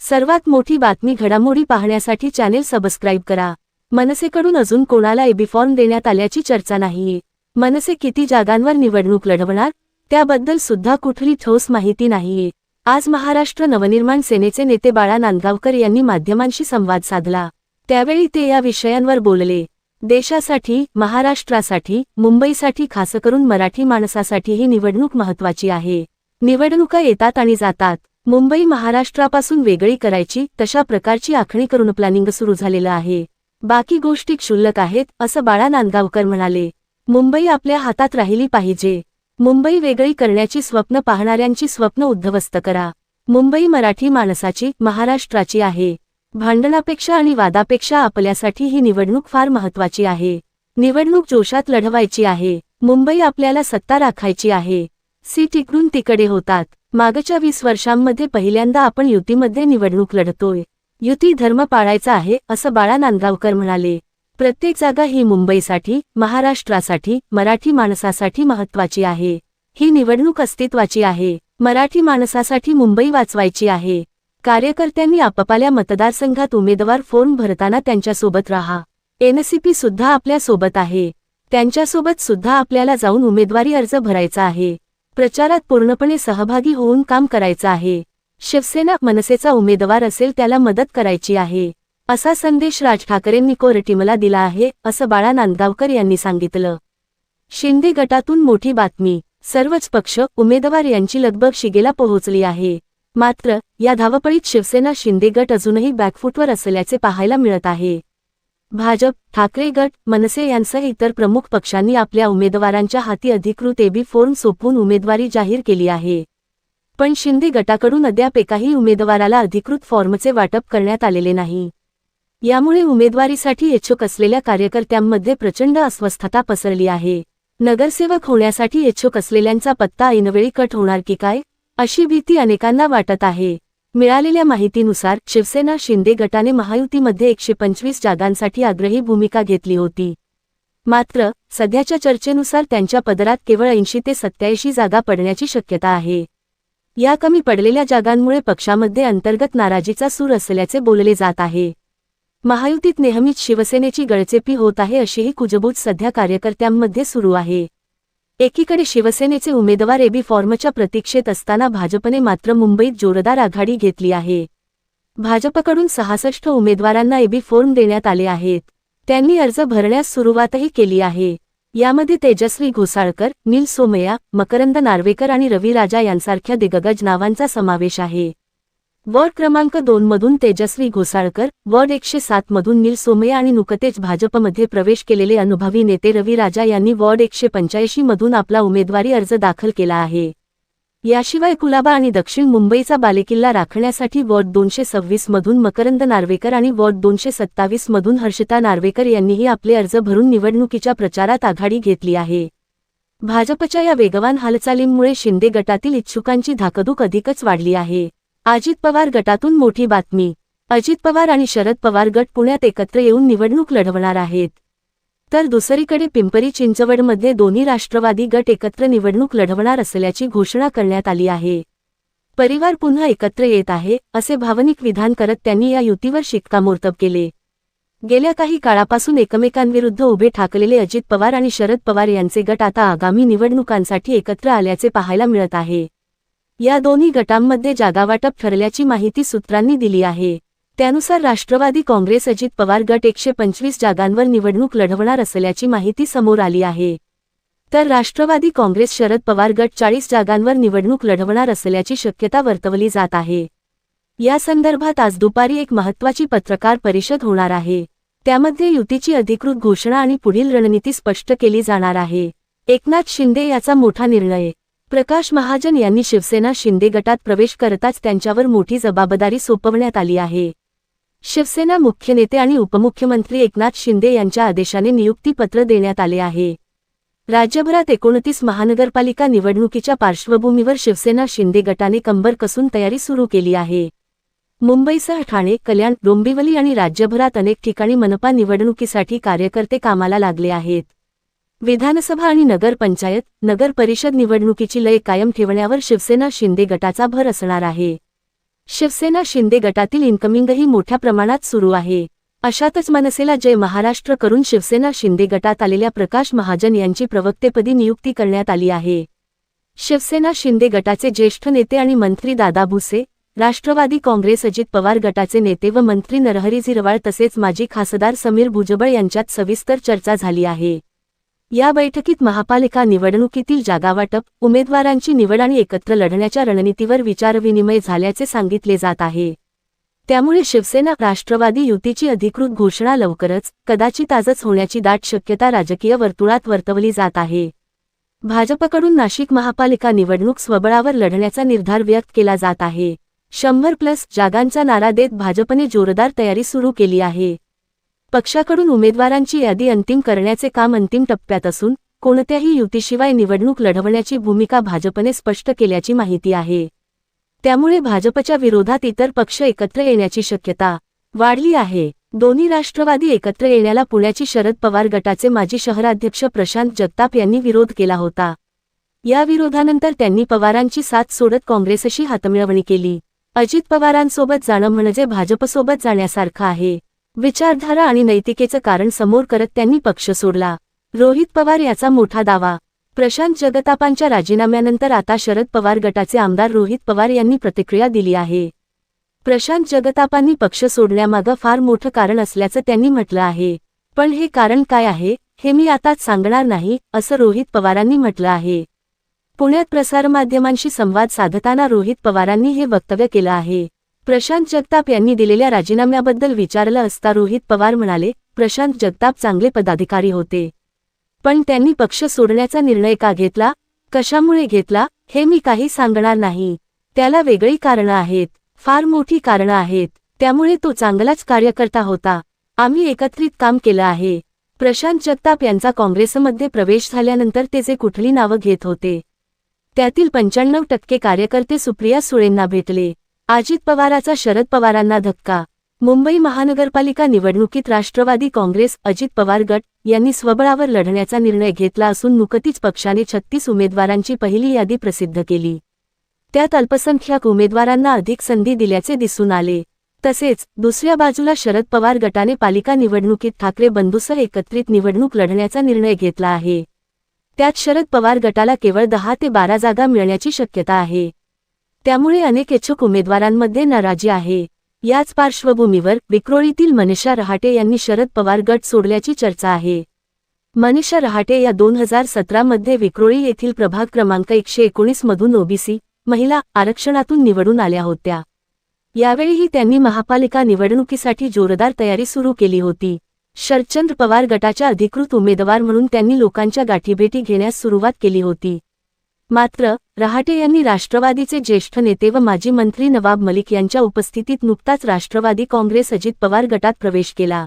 सर्वात मोठी बातमी घडामोडी पाहण्यासाठी चॅनेल सबस्क्राईब करा। मनसेकडून अजून कोणाला एबी फॉर्म देण्यात आल्याची चर्चा नाहीये। मनसे किती जागांवर निवडणूक लढवणार त्याबद्दल सुद्धा कुठली ठोस माहिती नाहीये। आज महाराष्ट्र नवनिर्माण सेनेचे नेते बाळा नांदगावकर यांनी माध्यमांशी संवाद साधला। त्यावेळी ते या विषयांवर बोलले। देशासाठी, महाराष्ट्रासाठी, मुंबईसाठी, खास करून मराठी माणसासाठी ही निवडणूक महत्त्वाची आहे। निवडणुका येतात आणि जातात। मुंबई महाराष्ट्रापासून वेगळी करायची तशा प्रकारची आखणी करून प्लॅनिंग सुरू झालेलं आहे। बाकी गोष्टी क्षुल्लक आहेत असं बाळा नांदगावकर म्हणाले। मुंबई आपल्या हातात राहिली पाहिजे। मुंबई वेगळी करण्याची स्वप्न पाहणाऱ्यांची स्वप्न उद्ध्वस्त करा। मुंबई मराठी माणसाची, महाराष्ट्राची आहे। भांडणापेक्षा आणि वादापेक्षा आपल्यासाठी ही निवडणूक फार महत्त्वाची आहे। निवडणूक जोशात लढवायची आहे। मुंबई आपल्याला सत्ता राखायची आहे। सीट इकडून तिकडे होतात। मागच्या 20 वर्षांमध्ये पहिल्यांदा आपण युतीमध्ये निवडणूक लढतोय। युती धर्म पाळायचा आहे असं बाळा नांदगावकर म्हणाले। प्रत्येक जागा ही मुंबईसाठी, महाराष्ट्रासाठी, मराठी माणसासाठी महत्त्वाची आहे। ही निवडणूक अस्तित्वाची आहे। मराठी माणसासाठी मुंबई वाचवायची आहे। कार्यकर्त्यांनी आपापल्या मतदारसंघात उमेदवार फॉर्म भरताना त्यांच्यासोबत राहा। एनसीपी सुद्धा आपल्या सोबत आहे। त्यांच्यासोबत सुद्धा आपल्याला जाऊन उमेदवारी अर्ज भरायचा आहे। प्रचारात पूर्णपणे सहभागी होऊन काम करायचं आहे। शिवसेना मनसेचा उमेदवार असेल त्याला मदत करायची आहे असा संदेश राज ठाकरेंनी कोर टीमला दिला आहे असं बाळा नांदगावकर यांनी सांगितलं। शिंदे गटातून मोठी बातमी। सर्वच पक्ष, उमेदवार यांची लगबग शिगेला पोहोचली आहे। मात्र या धावपळीत शिवसेना शिंदे गट अजूनही बॅकफूटवर असल्याचे पाहायला मिळत आहे। भाजप, ठाकरे गट, मनसे यांसह इतर प्रमुख पक्षांनी आपल्या उमेदवारांच्या हाती अधिकृत एबी फॉर्म सोपवून उमेदवारी जाहीर केली आहे। पण शिंदे गटाकडून अद्याप एकाही उमेदवाराला अधिकृत फॉर्मचे वाटप करण्यात आलेले नाही। यामुळे उमेदवारीसाठी इच्छुक असलेल्या कार्यकर्त्यांमध्ये प्रचंड अस्वस्थता पसरली आहे। नगरसेवक होण्यासाठी इच्छुक असलेल्यांचा पत्ता ऐनवेळी कट होणार की काय अशी भीती अनेकांना वाटत आहे। मिळालेल्या माहितीनुसार शिवसेना शिंदे गटाने महायुतीमध्ये 125 जागांसाठी आग्रही भूमिका घेतली होती। मात्र सध्याच्या चर्चेनुसार त्यांच्या पदरात केवळ 80 ते 87 जागा पडण्याची शक्यता आहे। या कमी पडलेल्या जागांमुळे पक्षामध्ये अंतर्गत नाराजीचा सूर असल्याचे बोलले जात आहे। महायुतीत नेहमीच शिवसेनेची गळचेपी होत आहे अशीही कुजबूज सध्या कार्यकर्त्यांमध्ये सुरू आहे। एकीकडे शिवसेनेचे उमेदवार एबी फॉर्मच्या प्रतीक्षेत असताना भाजपने मात्र मुंबईत जोरदार आघाडी घेतली आहे। भाजपकडून 66 उमेदवारांना एबी फॉर्म देण्यात आले आहेत। त्यांनी अर्ज भरण्यास सुरुवातही केली आहे। यामध्ये तेजस्वी घोसाळकर, नील सोमय्या, मकरंद नार्वेकर आणि रवी राजा यांसारख्या दिग्गज नावांचा समावेश आहे। वॉर्ड क्रमांक 2 मधून तेजस्वी घोसाळकर, वॉर्ड 107 मधून नील सोमय्या आणि नुकतेच भाजपमध्ये प्रवेश केलेले अनुभवी नेते रवी राजा यांनी वॉर्ड 185 मधून आपला उमेदवारी अर्ज दाखल केला आहे। याशिवाय कुलाबा आणि दक्षिण मुंबईचा बालेकिल्ला राखण्यासाठी वॉर्ड 226 मधून मकरंद नार्वेकर आणि वॉर्ड 227 मधून हर्षिता नार्वेकर यांनीही आपले अर्ज भरून निवडणुकीच्या प्रचारात आघाडी घेतली आहे। भाजपच्या या वेगवान हालचालींमुळे शिंदे गटातील इच्छुकांची धाकधूक अधिकच वाढली आहे। अजित पवार गटातून मोठी बातमी। अजित पवार आणि शरद पवार गट पुण्यात एकत्र येऊन निवडणूक लढवणार आहेत। तर दुसरीकडे पिंपरी चिंचवडमध्ये दोन्ही राष्ट्रवादी गट एकत्र निवडणूक लढवणार असल्याची घोषणा करण्यात आली आहे। परिवार पुन्हा एकत्र येत आहे असे भावनिक विधान करत त्यांनी या युतीवर शिक्कामोर्तब केले। गेल्या काही काळापासून एकमेकांविरुद्ध उभे ठाकलेले अजित पवार आणि शरद पवार यांचे गट आता आगामी निवडणुकांसाठी एकत्र आल्याचे पाहायला मिळत आहे। या दोन्ही गटांमध्ये जागावाटप ठरल्याची माहिती सूत्रांनी दिली आहे। त्यानुसार राष्ट्रवादी काँग्रेस अजित पवार गट 125 जागांवर निवडणूक लढवणार असल्याची माहिती समोर आली आहे। तर राष्ट्रवादी काँग्रेस शरद पवार गट 40 जागांवर निवडणूक लढवणार असल्याची शक्यता वर्तवली जात आहे। या संदर्भात आज दुपारी एक महत्त्वाची पत्रकार परिषद होणार आहे। त्यामध्ये युतीची अधिकृत घोषणा आणि पुढील रणनीती स्पष्ट केली जाणार आहे। एकनाथ शिंदे याचा मोठा निर्णय। प्रकाश महाजन यांनी शिवसेना शिंदे गटात प्रवेश करताच त्यांच्यावर मोठी जबाबदारी सोपवण्यात आली आहे। शिवसेना मुख्य नेते आणि उपमुख्यमंत्री एकनाथ शिंदे यांच्या आदेशाने नियुक्तीपत्र देण्यात आले आहे। राज्यभरात 29 महानगरपालिका निवडणुकीच्या पार्श्वभूमीवर शिवसेना शिंदे गटाने कंबर कसून तयारी सुरू केली आहे। मुंबईसह ठाणे, कल्याण, डोंबिवली आणि राज्यभरात अनेक ठिकाणी मनपा निवडणुकीसाठी कार्यकर्ते कामाला लागले आहेत। विधानसभा आणि नगरपंचायत, नगर परिषद निवडणुकीची लय कायम ठेवण्यावर शिवसेना शिंदे गटाचा भर असणार आहे। शिवसेना शिंदे गटातील इन्कमिंगही मोठ्या प्रमाणात सुरू आहे. अशातच मनसेला जय महाराष्ट्र करून शिवसेना शिंदे गटात आलेल्या प्रकाश महाजन यांची प्रवक्तेपदी नियुक्ती करण्यात आली आहे. शिवसेना शिंदे गटाचे ज्येष्ठ नेते आणि मंत्री दादा भुसे, राष्ट्रवादी काँग्रेस अजित पवार गटाचे नेते व मंत्री नरहरी झिरवाळ तसेच माजी खासदार समीर भुजबळ यांच्यात सविस्तर चर्चा झाली आहे. या बैठकीत महापालिका निवडणुकीतील जागावाटप, उमेदवारांची निवड आणि एकत्र लढण्याच्या रणनीतीवर विचारविनिमय झाल्याचे सांगितले जात आहे. त्यामुळे शिवसेना राष्ट्रवादी युतीची अधिकृत घोषणा लवकरच, कदाचित आजच होण्याची दाट शक्यता राजकीय वर्तुळात वर्तवली जात आहे. भाजपकडून नाशिक महापालिका निवडणूक स्वबळावर लढण्याचा निर्धार व्यक्त केला जात आहे. 100+ जागांचा नारा देत भाजपने जोरदार तयारी सुरू केली आहे. पक्षाकडून उमेदवारांची यादी अंतिम करण्याचे काम अंतिम टप्प्यात असून कोणत्याही युतीशिवाय निवडणूक लढवण्याची भूमिका भाजपने स्पष्ट केल्याची माहिती आहे. त्यामुळे भाजपच्या विरोधात इतर पक्ष एकत्र येण्याची शक्यता वाढली आहे. दोन्ही राष्ट्रवादी एकत्र येण्याला पुण्याची शरद पवार गटाचे माजी शहराध्यक्ष प्रशांत जगताप यांनी विरोध केला होता. या विरोधानंतर त्यांनी पवारांची साथ सोडत काँग्रेसशी हातमिळवणी केली. अजित पवारांसोबत जाणं म्हणजे भाजपसोबत जाण्यासारखं आहे. विचारधारा आणि नैतिकेचं कारण समोर करत त्यांनी पक्ष सोडला. रोहित पवार याचा मोठा दावा. प्रशांत जगतापांच्या राजीनाम्यानंतर आता शरद पवार गटाचे आमदार रोहित पवार यांनी प्रतिक्रिया दिली आहे. प्रशांत जगतापांनी पक्ष सोडण्यामागं फार मोठं कारण असल्याचं त्यांनी म्हटलं आहे. पण हे कारण काय आहे हे मी आताच सांगणार नाही, असं रोहित पवारांनी म्हटलं आहे. पुण्यात प्रसारमाध्यमांशी संवाद साधताना रोहित पवारांनी हे वक्तव्य केलं आहे. प्रशांत जगताप यांनी दिलेल्या राजीनाम्याबद्दल विचारलं असता रोहित पवार म्हणाले, प्रशांत जगताप चांगले पदाधिकारी होते. पण त्यांनी पक्ष सोडण्याचा निर्णय का घेतला, कशामुळे घेतला, हे मी काही सांगणार नाही. त्याला वेगळी कारणं आहेत, फार मोठी कारणं आहेत. त्यामुळे तो चांगलाच कार्यकर्ता होता. आम्ही एकत्रित काम केलं आहे. प्रशांत जगताप यांचा काँग्रेसमध्ये प्रवेश झाल्यानंतर ते जे कुठली नावं घेत होते त्यातील 95% कार्यकर्ते सुप्रिया सुळेंना भेटले. अजित पवाराचा शरद पवारांना धक्का. मुंबई महानगरपालिका निवडणुकीत राष्ट्रवादी काँग्रेस अजित पवार गट यांनी स्वबळावर लढण्याचा निर्णय घेतला असून नुकतीच पक्षाने 36 उमेदवारांची पहिली यादी प्रसिद्ध केली. त्यात अल्पसंख्याक उमेदवारांना अधिक संधी दिल्याचे दिसून आले. तसेच दुसऱ्या बाजूला शरद पवार गटाने पालिका निवडणुकीत ठाकरे बंधूसह एकत्रित निवडणूक लढण्याचा निर्णय घेतला आहे. त्यात शरद पवार गटाला केवळ 10 ते 12 जागा मिळण्याची शक्यता आहे. त्यामुळे अनेक इच्छुक उमेदवारांमध्ये नाराजी आहे. याच पार्श्वभूमीवर विक्रोळीतील मनीषा रहाटे यांनी शरद पवार गट सोडल्याची चर्चा आहे. मनीषा रहाटे या 2017 मध्ये विक्रोळी येथील प्रभाग क्रमांक 119 मधून ओबीसी महिला आरक्षणातून निवडून आल्या होत्या. यावेळीही त्यांनी महापालिका निवडणुकीसाठी जोरदार तयारी सुरू केली होती. शरदचंद्र पवार गटाच्या अधिकृत उमेदवार म्हणून त्यांनी लोकांच्या गाठीभेटी घेण्यास सुरुवात केली होती. मात्र रहाटे यांनी राष्ट्रवादीचे ज्येष्ठ नेते व माजी मंत्री नवाब मलिक यांच्या उपस्थितीत नुकताच राष्ट्रवादी काँग्रेस अजित पवार गटात प्रवेश केला.